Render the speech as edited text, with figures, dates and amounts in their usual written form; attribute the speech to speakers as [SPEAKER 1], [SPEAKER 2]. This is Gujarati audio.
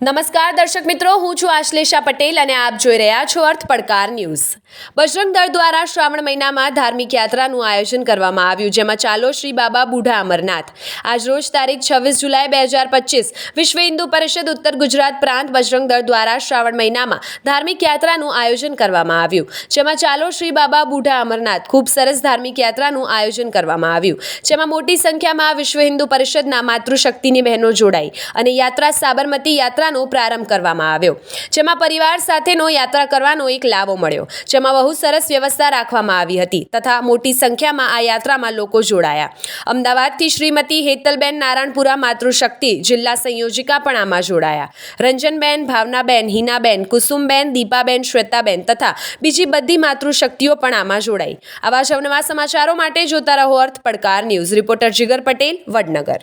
[SPEAKER 1] નમસ્કાર દર્શક મિત્રો, હું છું આશ્લેષા પટેલ અને આપ જોઈ રહ્યા છો અર્થ પડકાર ન્યૂઝ। બજરંગ દળ દ્વારા શ્રાવણ મહિનામાં ધાર્મિક યાત્રાનું આયોજન કરવામાં આવ્યું, જેમાં ચાલો શ્રી બાબા બુઢા અમરનાથ। આજરોજ તારીખ 26 જુલાઈ 2025 વિશ્વ હિન્દુ પરિષદ ઉત્તર ગુજરાત પ્રાંત બજરંગ દળ દ્વારા શ્રાવણ મહિનામાં ધાર્મિક યાત્રાનું આયોજન કરવામાં આવ્યું, જેમાં ચાલો શ્રી બાબા બુઢા અમરનાથ ખૂબ સરસ ધાર્મિક યાત્રાનું આયોજન કરવામાં આવ્યું, જેમાં મોટી સંખ્યામાં વિશ્વ હિન્દુ પરિષદના માતૃશક્તિની બહેનો જોડાઈ અને યાત્રા સાબરમતી યાત્રાનો પ્રારંભ કરવામાં આવ્યો, જેમાં પરિવાર સાથેનો યાત્રા કરવાનો એક લાવો મળ્યો, જેમાં બહુ સરસ વ્યવસ્થા રાખવામાં આવી હતી તથા મોટી સંખ્યામાં આ યાત્રામાં લોકો જોડાયા। અમદાવાદથી શ્રીમતી હેતલબેન નારાયણપુરા માતૃશક્તિ જિલ્લા સંયોજિકા પણ આમાં જોડાયા। રંજનબેન, ભાવનાબેન, હિનાબેન, કુસુમબેન, દીપાબેન, શ્વેતાબેન તથા બીજી બધી માતૃશક્તિઓ પણ આમાં જોડાઈ। આવા જ અવનવા સમાચારો માટે જોતા રહો અર્થ પડકાર ન્યૂઝ। રિપોર્ટર જીગર પટેલ, વડનગર।